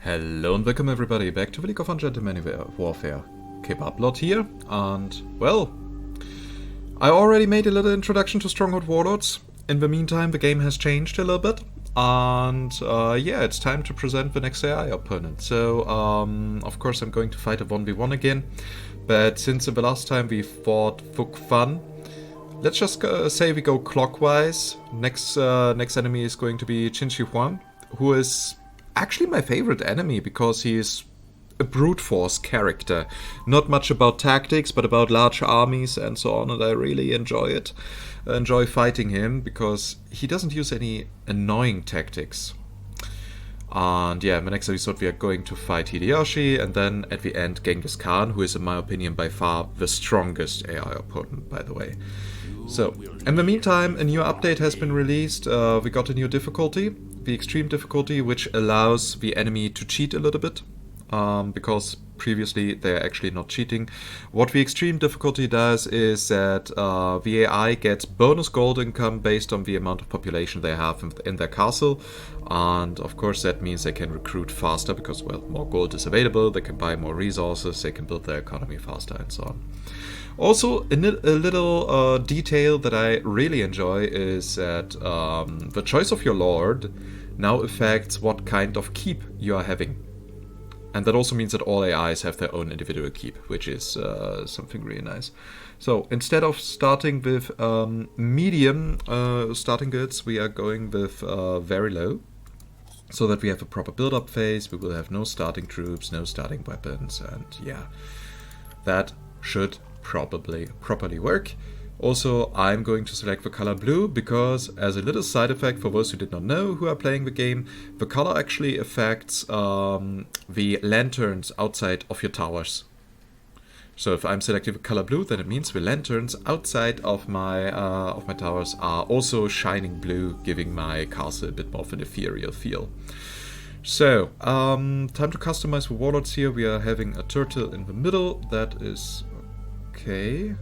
Hello and welcome everybody back to the League of Ungentlemanly Warfare. Kebablord here, and well, I already made a little introduction to Stronghold Warlords. In the meantime, the game has changed a little bit, and yeah, it's time to present the next AI opponent. So, of course I'm going to fight a 1v1 again, but since the last time we fought Fuk Fan, let's just say we go clockwise. Next enemy is going to be Qin Shi Huang, who is actually my favorite enemy because he is a brute force character. Not much about tactics, but about large armies and so on, and I really enjoy it. I enjoy fighting him because he doesn't use any annoying tactics. And yeah, in the next episode we are going to fight Hideyoshi, and then at the end Genghis Khan, who is in my opinion by far the strongest AI opponent, by the way. So, in the meantime, a new update has been released. We got a new difficulty, the extreme difficulty, which allows the enemy to cheat a little bit, because previously they're actually not cheating. What the extreme difficulty does is that the AI gets bonus gold income based on the amount of population they have in their castle, and of course that means they can recruit faster because, well, more gold is available, they can buy more resources, they can build their economy faster and so on. Also, a little detail that I really enjoy is that the choice of your lord now affects what kind of keep you are having. And that also means that all AIs have their own individual keep, which is something really nice. So, instead of starting with medium starting goods, we are going with very low, so that we have a proper build-up phase. We will have no starting troops, no starting weapons, and yeah, that should properly work. Also, I'm going to select the color blue because, as a little side effect for those who did not know who are playing the game, the color actually affects the lanterns outside of your towers. So if I'm selecting the color blue, then it means the lanterns outside of my towers are also shining blue, giving my castle a bit more of an ethereal feel. So, time to customize the warlords here. We are having a turtle in the middle. That is okay.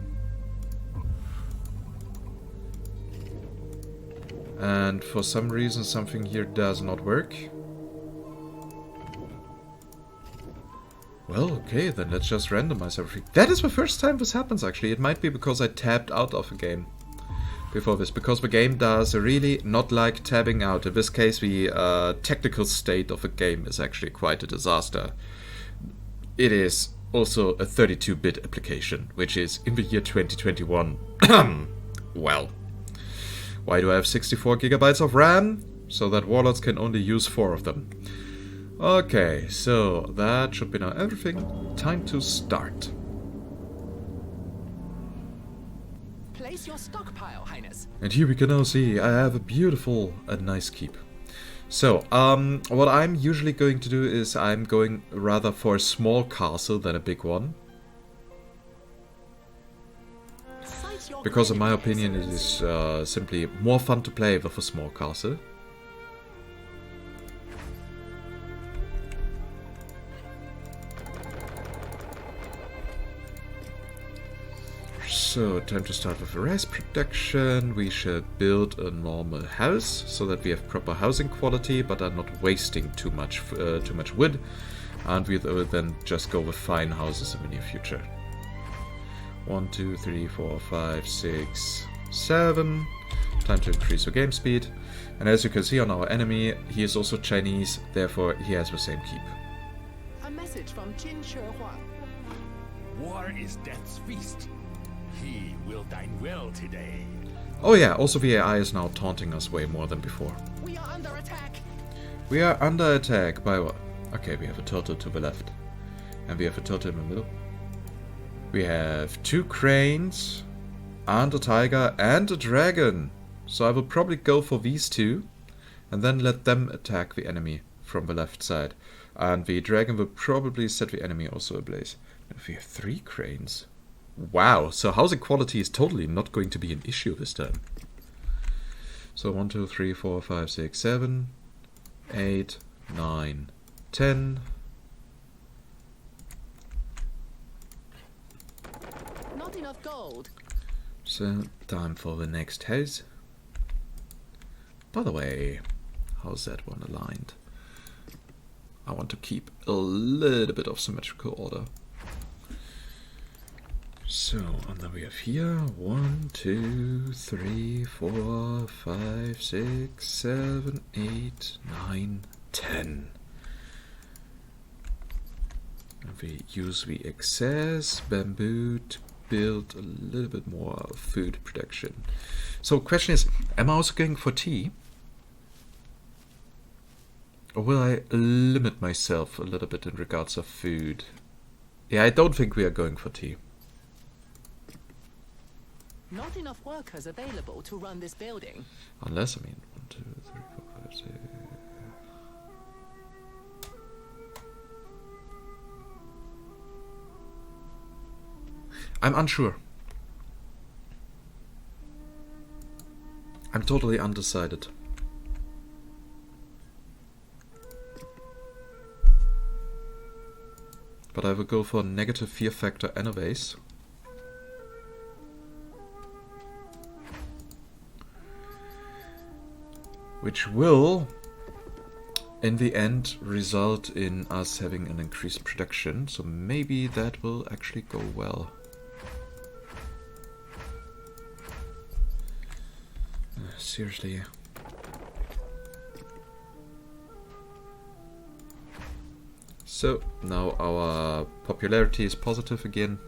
And for some reason something here does not work. Well, okay, then let's just randomize everything. That is the first time this happens, actually. It might be because I tabbed out of a game before this, because the game does really not like tabbing out. In this case, the technical state of the game is actually quite a disaster. It is also a 32-bit application, which is in the year 2021. Well, why do I have 64 gigabytes of RAM? So that warlords can only use 4 of them. Okay, so that should be now everything. Time to start. Place your stockpile, Highness. And here we can now see I have a beautiful and nice keep. So, what I'm usually going to do is I'm going rather for a small castle than a big one. Because in my opinion it is simply more fun to play with a small castle. So, time to start with the rice production. We should build a normal house so that we have proper housing quality, but are not wasting too much wood. And we will then just go with fine houses in the near future. 1, 2, 3, 4, 5, 6, 7. Time to increase the game speed. And as you can see on our enemy, he is also Chinese, therefore he has the same keep. A message from Qin Shi Huang. War is death's feast. He will dine well today. Oh yeah, also the AI is now taunting us way more than before. We are under attack. We are under attack by what? Okay, we have a turtle to the left. And we have a turtle in the middle. We have 2 cranes, and a tiger, and a dragon. So I will probably go for these 2, and then let them attack the enemy from the left side. And the dragon will probably set the enemy also ablaze. If we have 3 cranes. Wow, so housing quality is totally not going to be an issue this time. So 1, 2, 3, 4, 5, 6, 7, 8, 9, 10. Not enough gold. So, time for the next house. By the way, how's that one aligned? I want to keep a little bit of symmetrical order. So, and then we have here 1, 2, 3, 4, 5, 6, 7, 8, 9, 10. And we use the excess bamboo to build a little bit more food production. So, question is, am I also going for tea? Or will I limit myself a little bit in regards of food? Yeah, I don't think we are going for tea. Not enough workers available to run this building. Unless, I mean, 1, 2, 3, 4, 5, 6. I'm unsure. I'm totally undecided. But I will go for negative fear factor anyways. Which will, in the end, result in us having an increased production. So maybe that will actually go well. Seriously. So, now our popularity is positive again.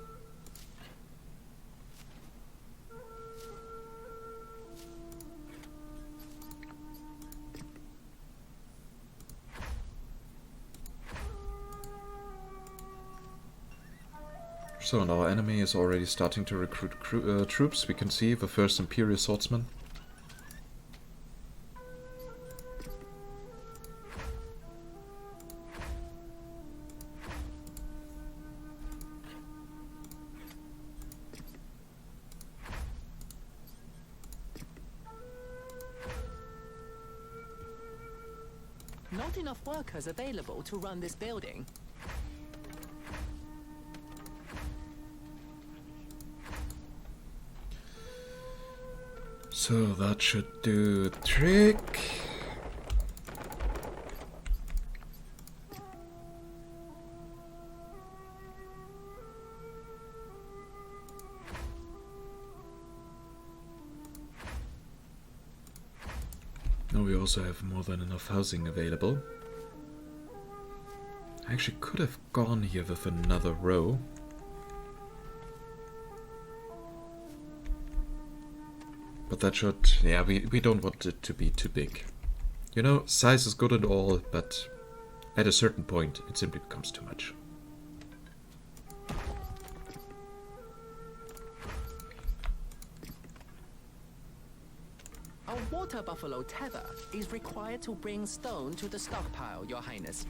So, and our enemy is already starting to recruit troops. We can see the first Imperial Swordsman. Not enough workers available to run this building. So that should do the trick. Now we also have more than enough housing available. I actually could have gone here with another row. But that should, yeah, we don't want it to be too big. You know, size is good and all, but at a certain point it simply becomes too much. A water buffalo tether is required to bring stone to the stockpile, Your Highness.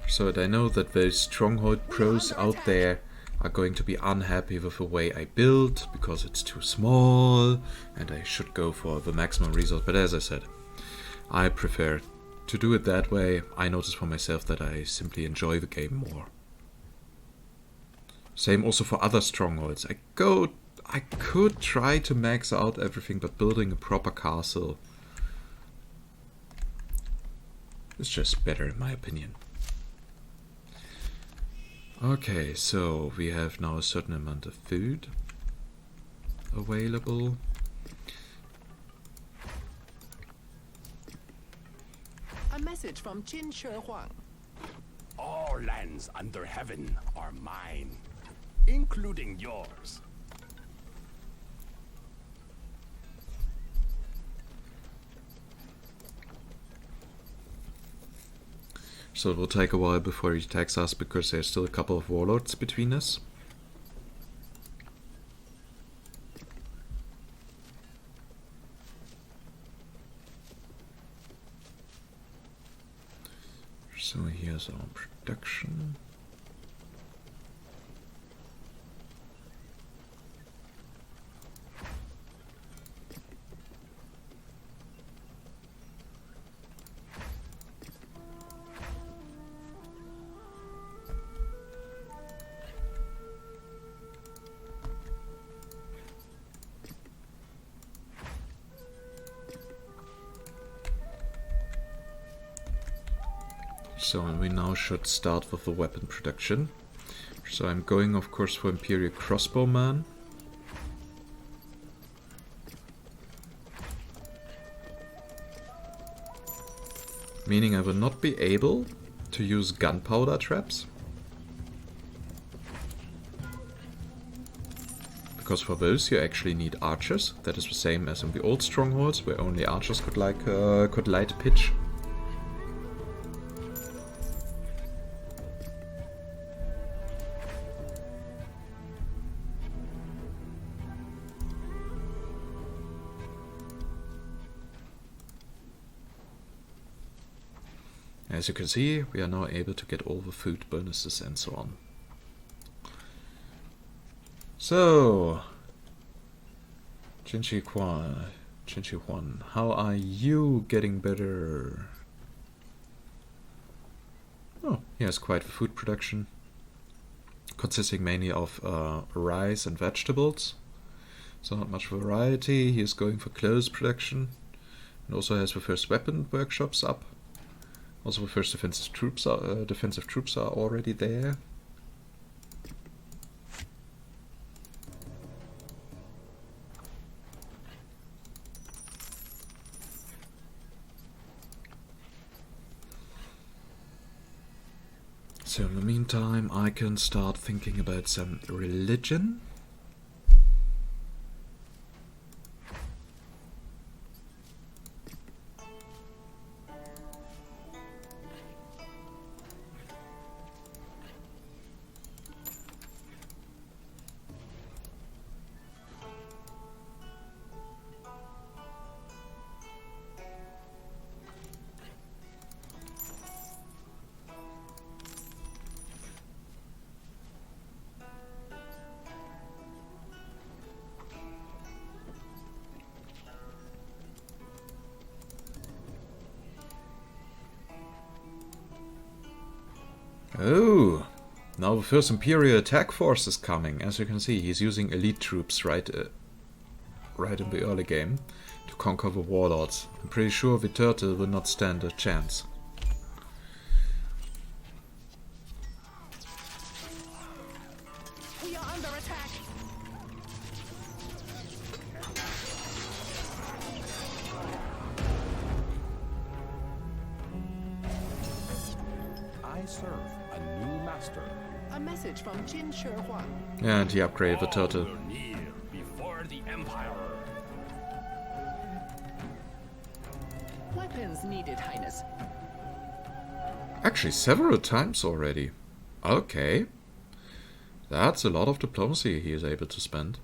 So I know that those Stronghold pros out there are going to be unhappy with the way I build because it's too small and I should go for the maximum result. But as I said, I prefer to do it that way. I notice for myself that I simply enjoy the game more. Same also for other Strongholds. I could try to max out everything, but building a proper castle is just better in my opinion. Okay, so we have now a certain amount of food available. A message from Qin Shi Huang. All lands under heaven are mine, including yours. So it will take a while before he attacks us because there's still a couple of warlords between us. So here's our production. So we now should start with the weapon production. So I'm going, of course, for Imperial Crossbowman. Meaning I will not be able to use gunpowder traps. Because for those you actually need archers. That is the same as in the old strongholds, where only archers could light a pitch. As you can see, we are now able to get all the food bonuses and so on. So, Qin Shi Huang, how are you getting better? Oh, he has quite a food production, consisting mainly of rice and vegetables. So not much variety. He is going for clothes production, and also has the first weapon workshops up. Also, the first defensive troops are already there. So in the meantime, I can start thinking about some religion. Oh, now the first Imperial attack force is coming. As you can see, he's using elite troops right in the early game to conquer the Warlords. I'm pretty sure the turtle will not stand a chance. We are under attack. I serve a new master. A message from Qin Shi Huang. And he upgraded the turtle. All will kneel before the Empire. Weapons needed, Highness. Actually, several times already. Okay. That's a lot of diplomacy he is able to spend.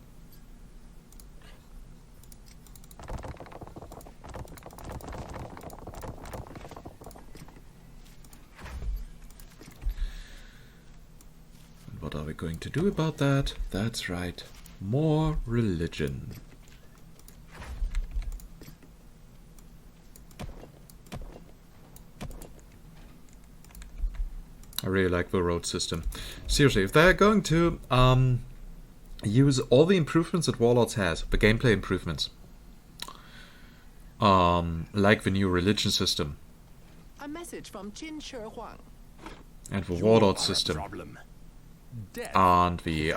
And what are we going to do about that? That's right. More religion. I really like the road system. Seriously, if they're going to use all the improvements that Warlords has, the gameplay improvements, like the new religion system, A message from Qin Shi Huang. and the You Warlord are a system, problem. Death and the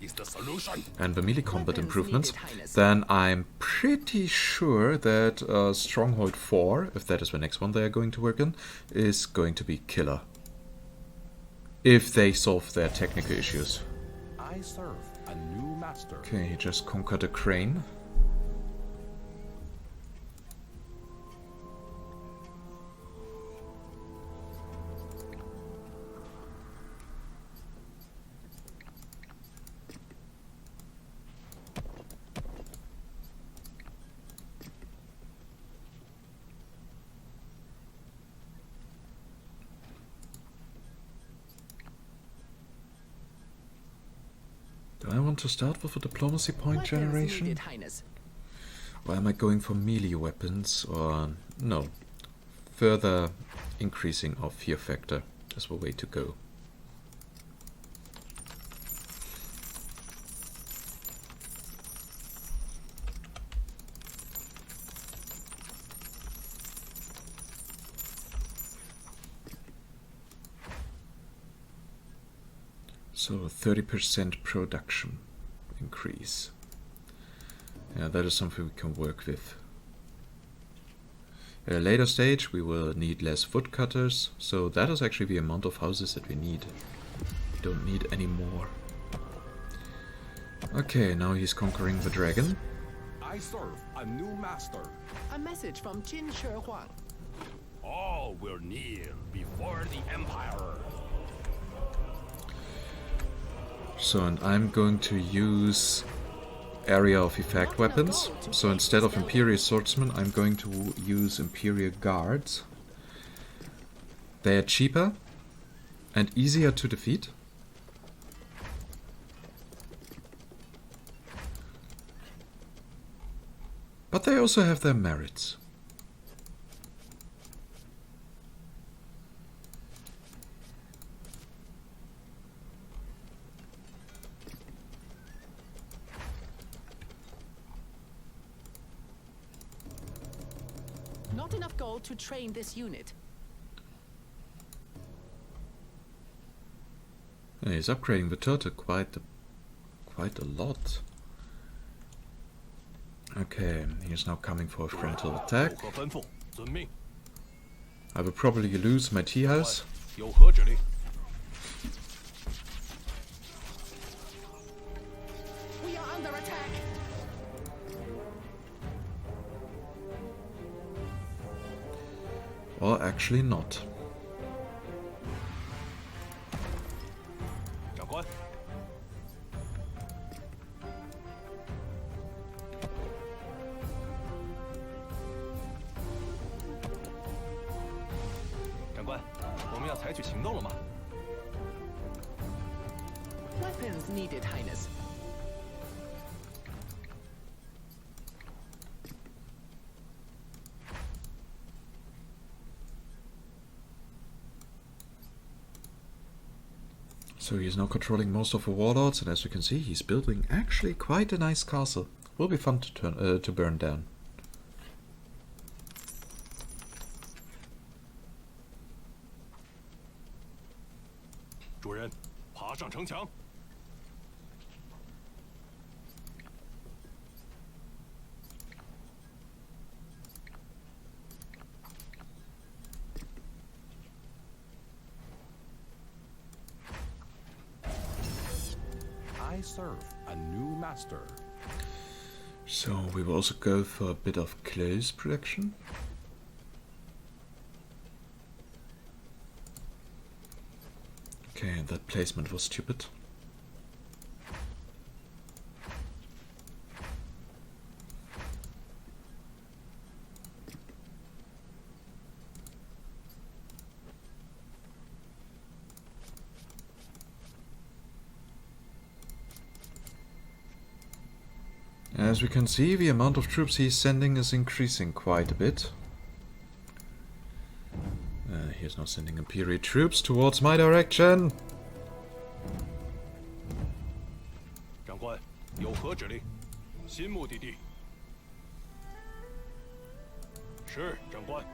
is the solution. melee combat Weapons improvements, needed, Highness. then I'm pretty sure that Stronghold 4, if that is the next one they are going to work on, is going to be killer. If they solve their technical issues. I serve a new master. Okay, he just conquered a crane. Do I want to start with a diplomacy point Weapons generation? needed, Highness. Or am I going for melee weapons? Or no, further increasing of fear factor is the way to go. So 30% production increase. Yeah, that is something we can work with. At a later stage we will need less woodcutters, so that is actually the amount of houses that we need. We don't need any more. Okay, now he's conquering the dragon. I serve a new master. A message from Qin Shi Huang. All will kneel before the Emperor. So, and I'm going to use area of effect weapons. So instead of Imperial Swordsmen, I'm going to use Imperial Guards. They are cheaper and easier to defeat. But they also have their merits. Not enough gold to train this unit. He's upgrading the turtle quite a lot. Okay, he's now coming for a frontal attack. I will probably lose my tea house. We are under attack. Or actually not. Weapons needed, Highness. So he's now controlling most of the warlords, and as you can see, he's building actually quite a nice castle. Will be fun to burn down. I serve a new master. So we will also go for a bit of close production. Okay, that placement was stupid. As we can see, the amount of troops he's sending is increasing quite a bit. He's now sending Imperial troops towards my direction. 长官，有何指令？新目的地。是，长官。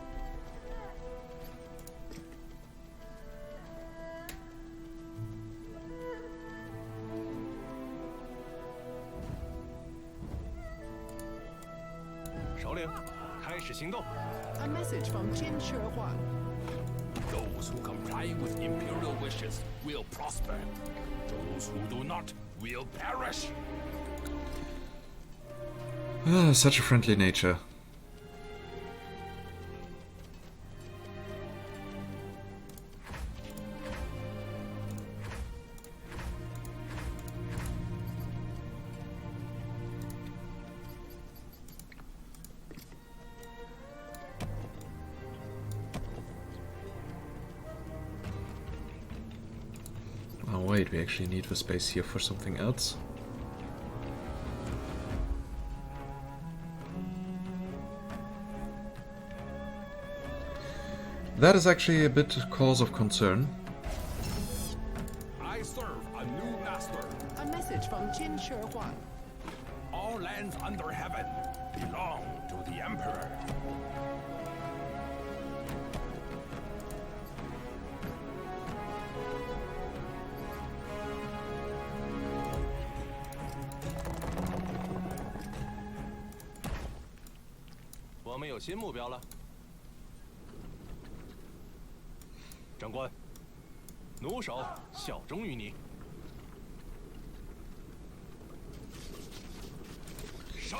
首领，开始行动。A message from Qin Shi Huang. Those who comply with imperial wishes will prosper. Those who do not will perish. Such a friendly nature. Oh wait, we actually need the space here for something else. That is actually a bit cause of concern. I serve a new master. A message from Qin Shi Huang. All lands under heaven belong to the Emperor. 我们有新目标了。长官，弩手效忠于你。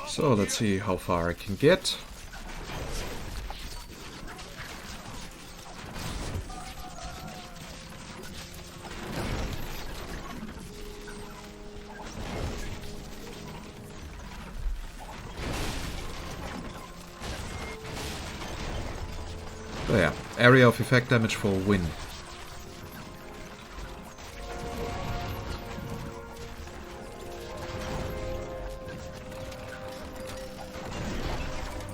So let's see how far I can get. So yeah, area of effect damage for win.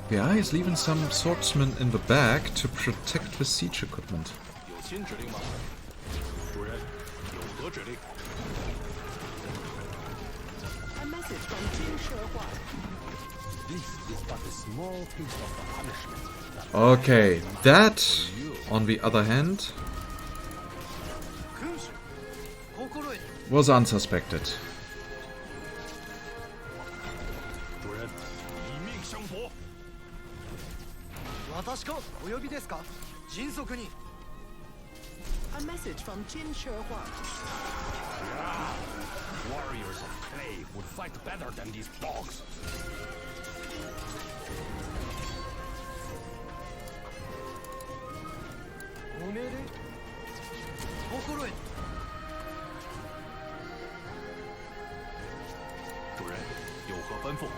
The eye is leaving some swordsmen in the back to protect the siege equipment. 有新指令吗？主人，有何指令？ A message from Qin Shi Huang. This is but a small taste of the punishment. Okay, that, on the other hand, was unsuspected. 主人，以命相搏。 私かお呼びですか迅速に A message from Qin Shi Huang. Warriors of clay would fight better than these dogs. ご命令心得主人，有何吩咐？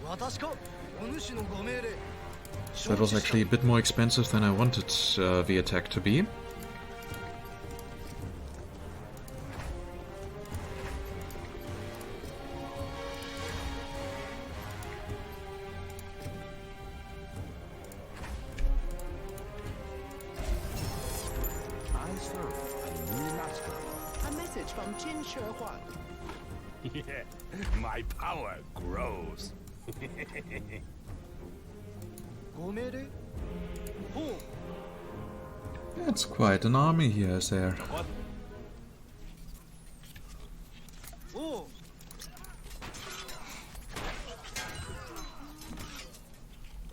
私かお主のご命令 So that was actually a bit more expensive than I wanted the attack to be. I serve a new master. A message from Qin Shi Huang. Yeah, my power grows. ご命令ほう It's quite an army here, is there? 长官，おう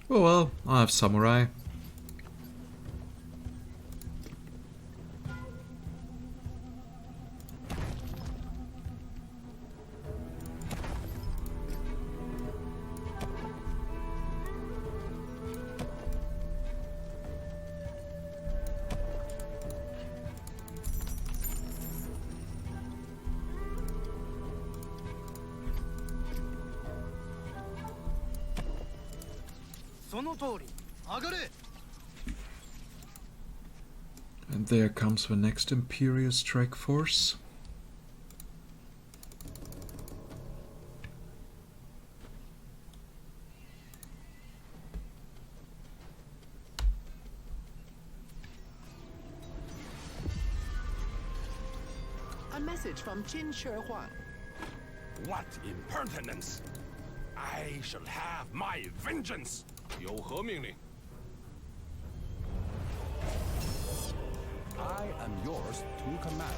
Oh well, I have samurai. And there comes the next Imperial strike force. A message from Qin Shi Huang. What impertinence! I shall have my vengeance. 有何命令 I am yours to command.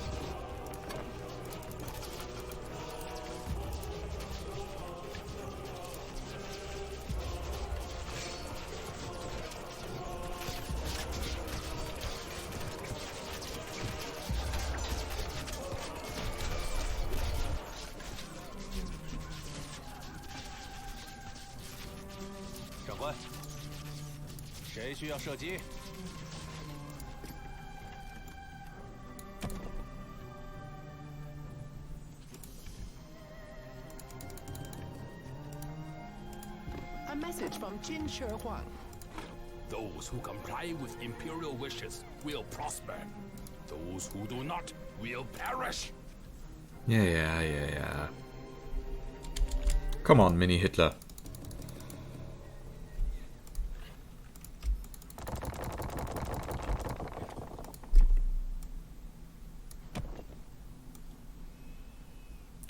长官，谁需要射击？ A message from Qin Shi Huang. Those who comply with imperial wishes will prosper. Those who do not will perish. Yeah. Come on, Mini Hitler.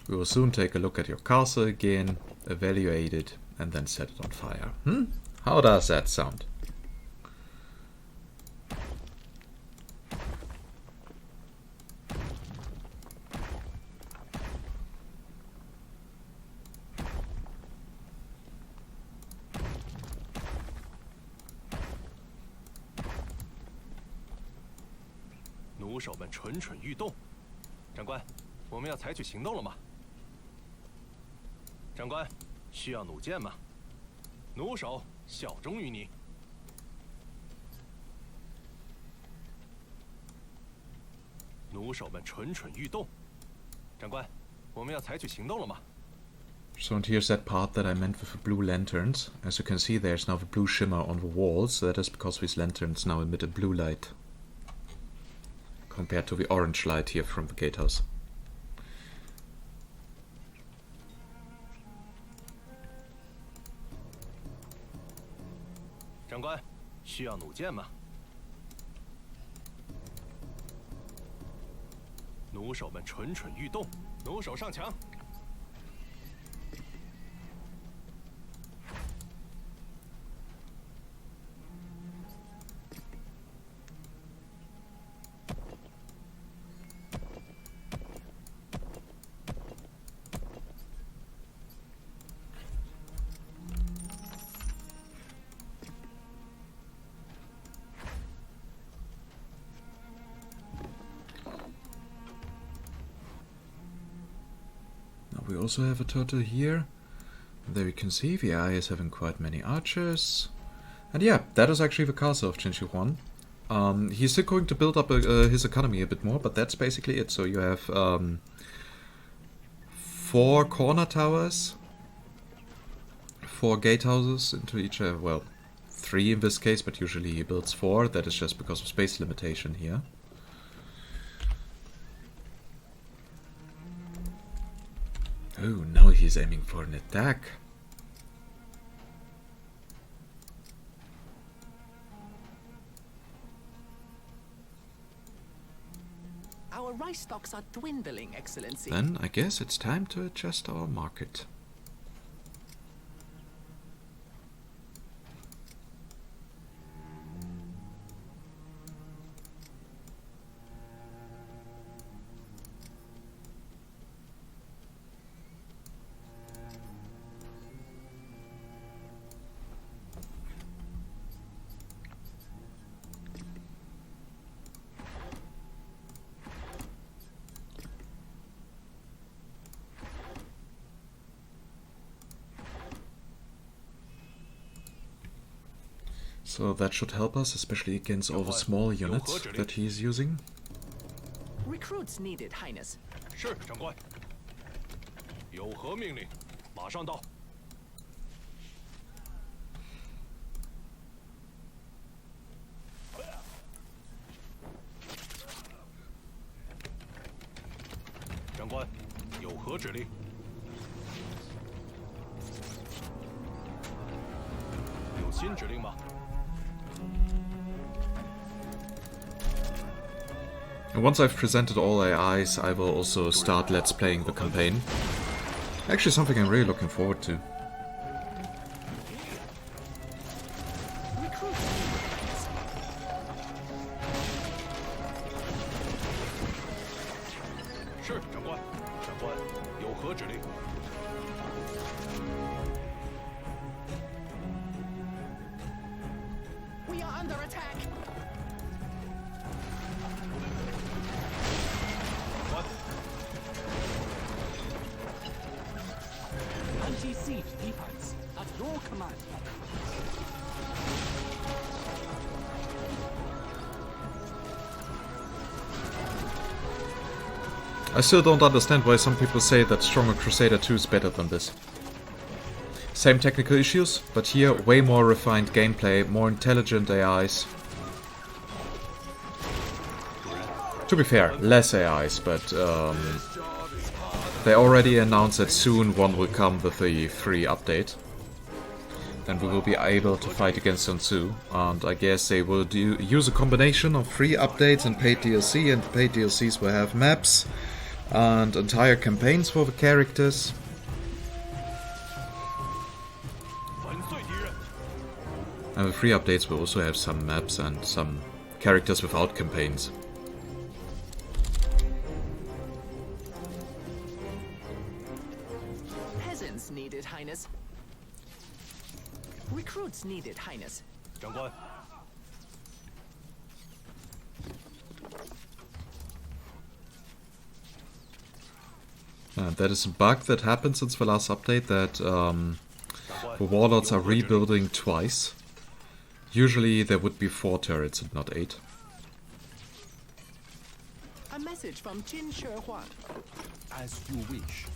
We will soon take a look at your castle again, evaluate it, and then set it on fire. How does that sound? 弩手们蠢蠢欲动。长官，我们要采取行动了吗？长官，需要弩箭吗？弩手效忠于你。弩手们蠢蠢欲动。长官，我们要采取行动了吗？ So and here's that part that I meant with the blue lanterns. As you can see, there's now the blue shimmer on the walls. That is because these lanterns now emit a blue light compared to the orange light here from the gatehouse. 长官，需要弩箭吗？弩手们蠢蠢欲动，弩手上墙。 We also have a turtle here. There you can see the eye is having quite many archers. And yeah, that is actually the castle of Qin Shi Huang. He's still going to build up his economy a bit more, but that's basically it. So you have 4 corner towers, 4 gatehouses into each, well, 3 in this case, but usually he builds 4. That is just because of space limitation here. Oh, now he's aiming for an attack. Our rice stocks are dwindling, Excellency. Then I guess it's time to adjust our market. So that should help us, especially against all the small units that he's using. Recruits needed, Highness. 是，长官。有何命令？马上到。长官，有何指令？有新指令吗？ And once I've presented all AIs, I will also start Let's Playing the campaign. Actually something I'm really looking forward to. We are under attack. Anti-siege defense at your command. I still don't understand why some people say that Stronger Crusader II is better than this. Same technical issues, but here way more refined gameplay, more intelligent AIs. To be fair, less AIs, but they already announced that soon one will come with a free update. Then we will be able to fight against Sun Tzu, and I guess they will use a combination of free updates and paid DLC, and paid DLCs will have maps and entire campaigns for the characters. And the free updates will also have some maps and some characters without campaigns. Peasants needed, Highness. Recruits needed, Highness. 长官， That is a bug that happened since the last update, that the Warlords are rebuilding twice. Usually there would be 4 turrets and not 8. A message from Qin Shi Huang. As you wish.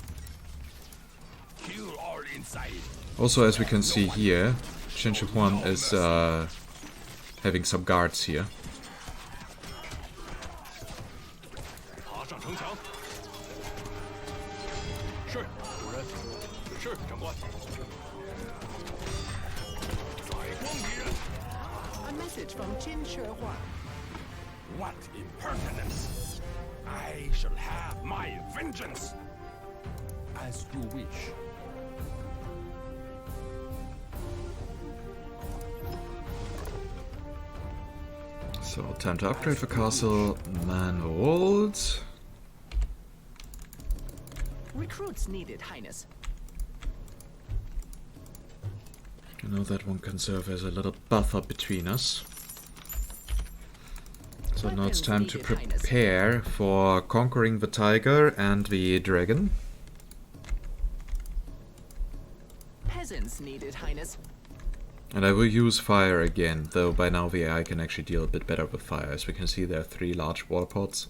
Kill all inside. Also, as we can see here, Qin Shi Huang is having some guards here. A message from Qin Shi Huang. What impertinence! I shall have my vengeance! As you wish. So, time to upgrade the castle. Manhold. Recruits needed, Highness. You know, that one can serve as a little buffer between us. So now it's time to prepare for conquering the tiger and the dragon. Peasants needed, Highness. And I will use fire again, though by now the AI can actually deal a bit better with fire. As we can see, there are 3 large water pots,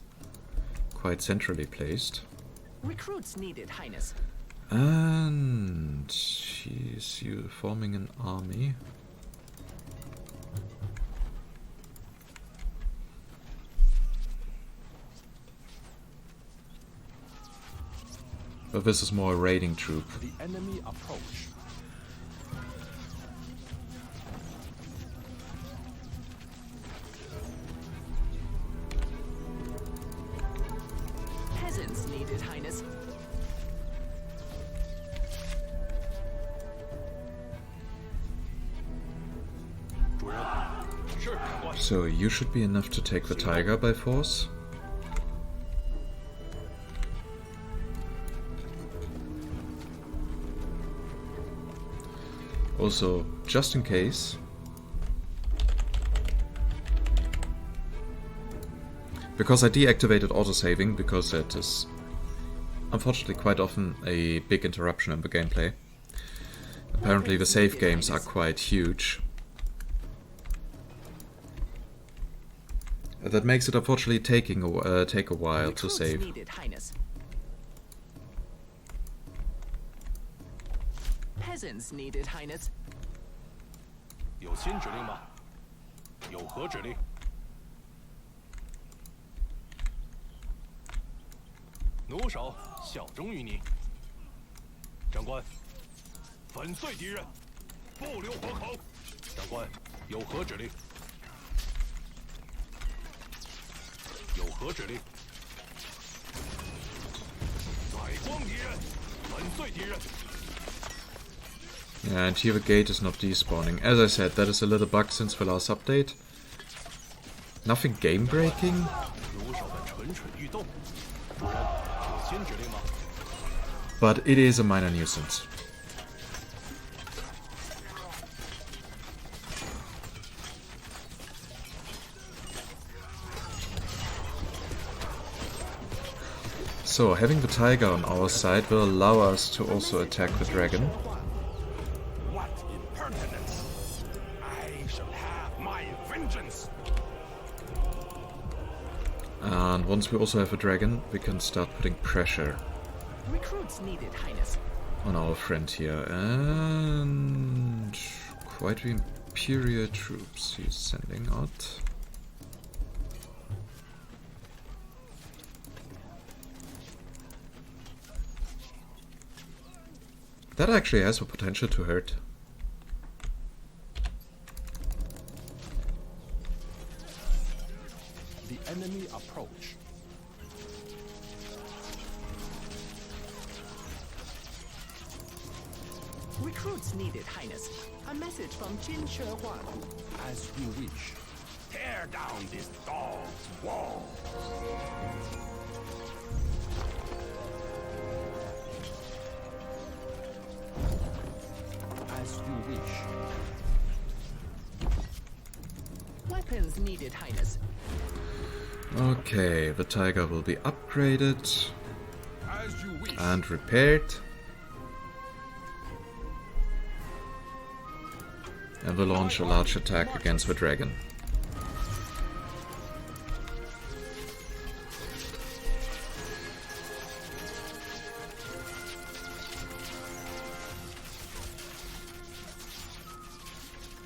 quite centrally placed. Recruits needed, Highness. And she's forming an army. But this is more a raiding troop. The enemy approach. Peasants needed, Highness. So you should be enough to take the tiger by force. Also, just in case, because I deactivated autosaving, because it is unfortunately quite often a big interruption in the gameplay. Apparently the save games are quite huge. That makes it unfortunately take a while to save. Needed, Highness. Peasants needed, Highness. 有新指令吗？有何指令？弩手效忠于你。长官，粉碎敌人，不留活口。长官，有何指令？有何指令？采光敌人，粉碎敌人。 Yeah, and here the gate is not despawning. As I said, that is a little bug since the last update. Nothing game breaking. But it is a minor nuisance. So, having the tiger on our side will allow us to also attack the dragon. What impertinence! I shall have my vengeance. And once we also have a dragon, we can start putting pressure Recruits needed, Highness. on our friend here. And quite the imperial troops he's sending out. That actually has the potential to hurt. The enemy approach. Recruits needed, Highness. A message from Qin Shi Huang. As you wish. Tear down this dog's wall. As you wish. Weapons needed, Highness. Okay, the tiger will be upgraded. As you wish. And repaired. And will launch a large attack against the dragon.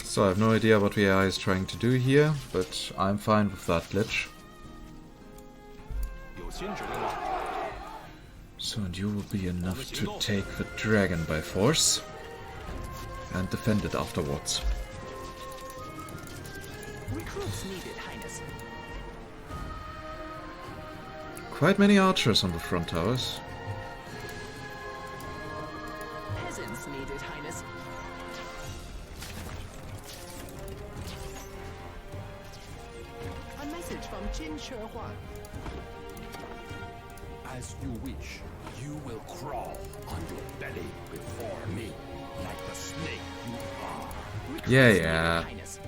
So I have no idea what the AI is trying to do here, but I'm fine with that glitch. So and you will be enough to take the dragon by force and defend it afterwards. Recruits needed, Highness. Quite many archers on the front towers. Peasants needed, Highness. A message from Qin Shi Huang. As you wish, you will crawl on your belly before me, like the snake you are. Yeah. Highness.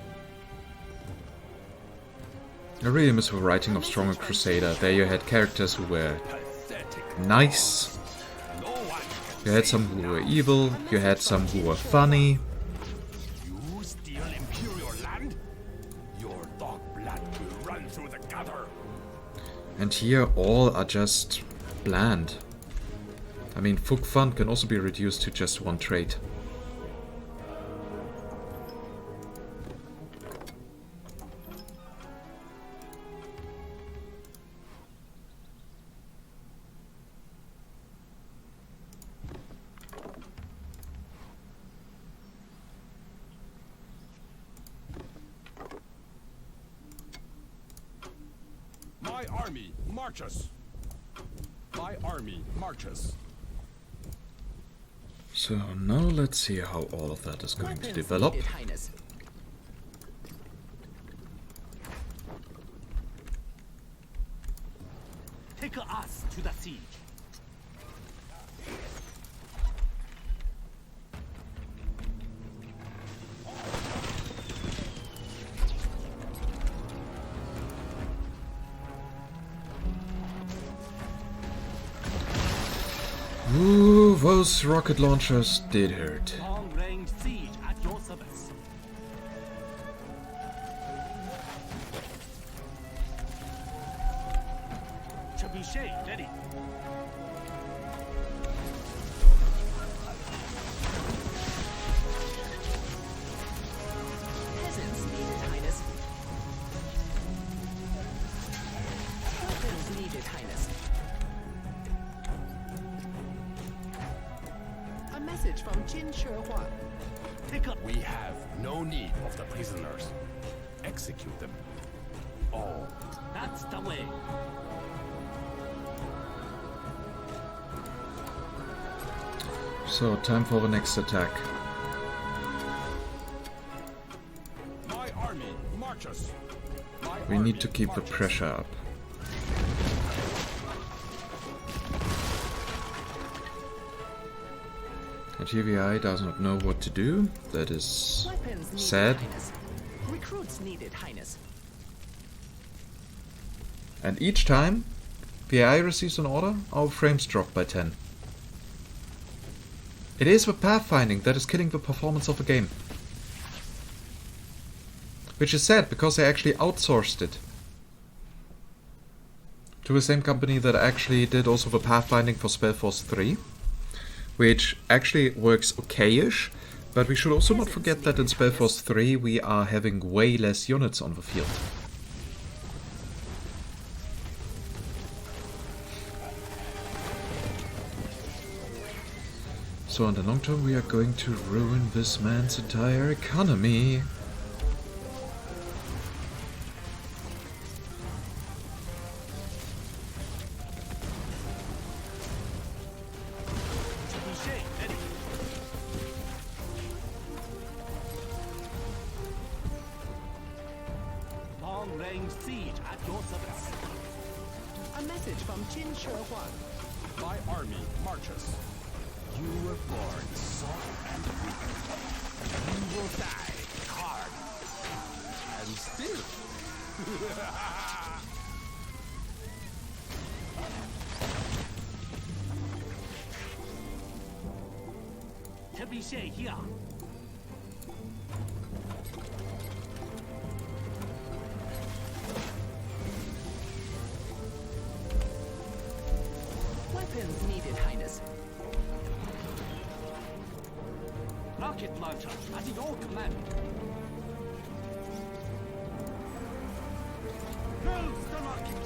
I really miss the writing of Stronghold Crusader. There you had characters who were Pathetic. nice, No one can you had some who were evil, you had some who were funny. You steal Imperial land? Your dog blood will run through the gutter. And here all are just bland. I mean, Fug Fun can also be reduced to just one trait. My army marches. My army marches. So now let's see how all of that is going to develop. Needed, Highness. Take us to the siege. Ooh, those rocket launchers did hurt. Long-range siege at your service. Trebuchet ready. Peasants needed, Highness. Weapons needed, Highness. A message from Qin Shi Huang. Take up. We have no need of the prisoners. Execute them. All. That's the way. So, time for the next attack. My army marches. My We army need to keep the marches. pressure up. And TVI does not know what to do. That is Weapons needed, sad. Highness. Recruits needed, Highness. And each time the AI receives an order, our frames drop by 10. It is the pathfinding that is killing the performance of the game. Which is sad, because they actually outsourced it to the same company that actually did also the pathfinding for Spellforce 3, which actually works okay-ish, but we should also not forget that in Spellforce 3 we are having way less units on the field. So in the long term we are going to ruin this man's entire economy. Trebuchet ready. Long-range siege at your service. A message from Qin Shi Huang. My army marches. You were born soft and weak. You will die hard and still. 必现象。 Weapons needed, Highness. Rocket launcher at your command. Close the rocket.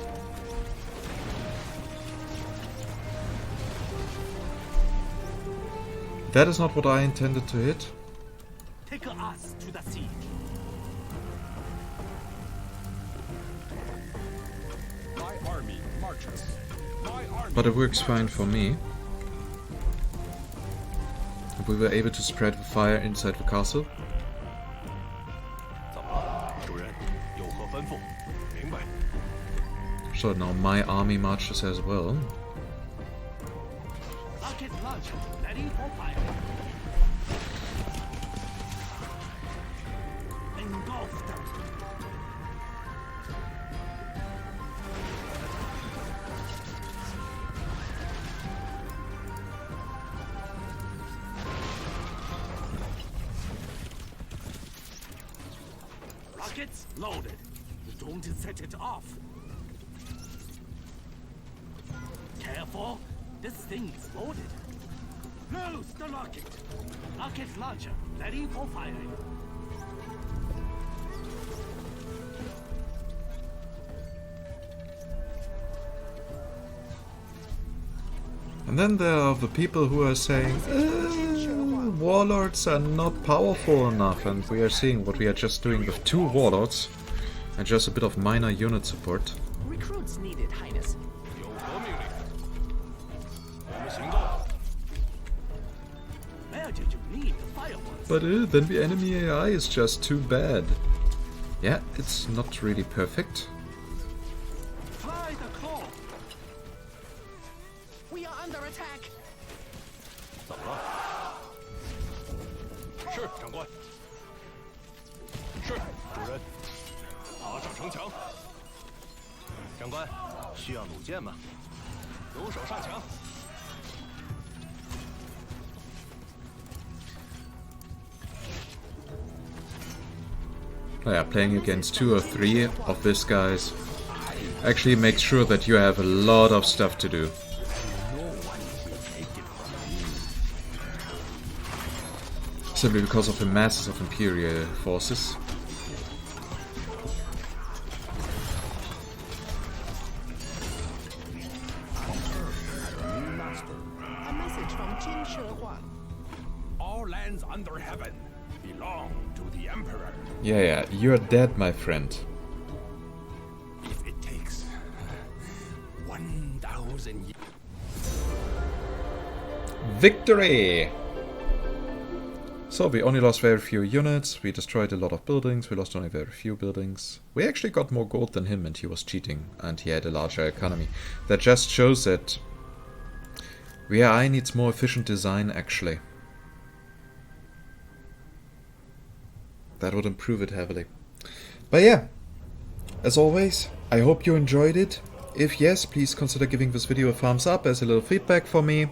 That is not what I intended to hit. Take us to the siege. My army marches. My army. But it works fine for me. If we were able to spread the fire inside the castle. 怎么了，主人？有何吩咐？明白。 So now my army marches as well. Rocket launcher ready for fire. Engulf them. Rockets loaded. Don't set it off. Careful. This thing is loaded. Loose the rocket. Rocket launcher ready for firing. And then there are the people who are saying, Warlords are not powerful enough, and we are seeing what we are just doing with 2 Warlords and just a bit of minor unit support. Recruits needed, Highness. 有何命令？我们行动。 Where did you need the fireworks? But then the enemy AI is just too bad. Yeah, it's not really perfect. Fly the claw. We are under attack. 怎么了？是，长官。是，主人。爬上城墙。长官，需要弩箭吗？弩手上墙。 Oh yeah, playing against 2 or 3 of these guys actually makes sure that you have a lot of stuff to do. Simply because of the masses of Imperial forces. A message from Qin Shi Huang. All lands under heaven belong to the Emperor. Yeah, you're dead, my friend. If it takes 1,000 years. Victory! So we only lost very few units, we destroyed a lot of buildings, we lost only very few buildings. We actually got more gold than him and he was cheating, and he had a larger economy. That just shows that VRI needs more efficient design actually. That would improve it heavily. But yeah, as always, I hope you enjoyed it. If yes, please consider giving this video a thumbs up as a little feedback for me.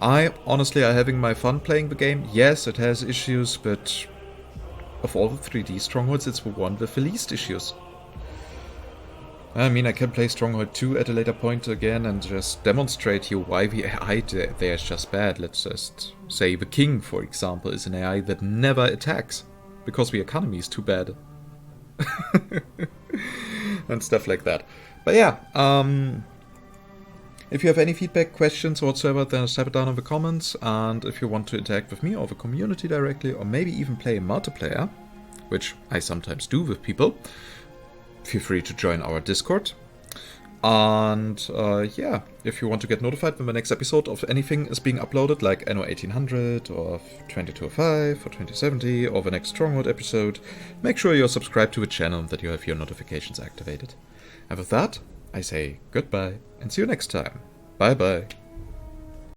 Honestly are having my fun playing the game. Yes, it has issues, but of all the 3D Strongholds, it's the one with the least issues. I mean, I can play Stronghold 2 at a later point again and just demonstrate you why the AI there is just bad. Let's just say the King, for example, is an AI that never attacks because the economy is too bad. And stuff like that. But yeah, if you have any feedback, questions whatsoever, then type it down in the comments. And if you want to interact with me or the community directly, or maybe even play multiplayer, which I sometimes do with people, feel free to join our Discord. And yeah, if you want to get notified when the next episode of anything is being uploaded, like Anno 1800 or 2205 or 2070 or the next Stronghold episode, make sure you're subscribed to the channel and that you have your notifications activated. And with that, I say goodbye and see you next time. Bye bye.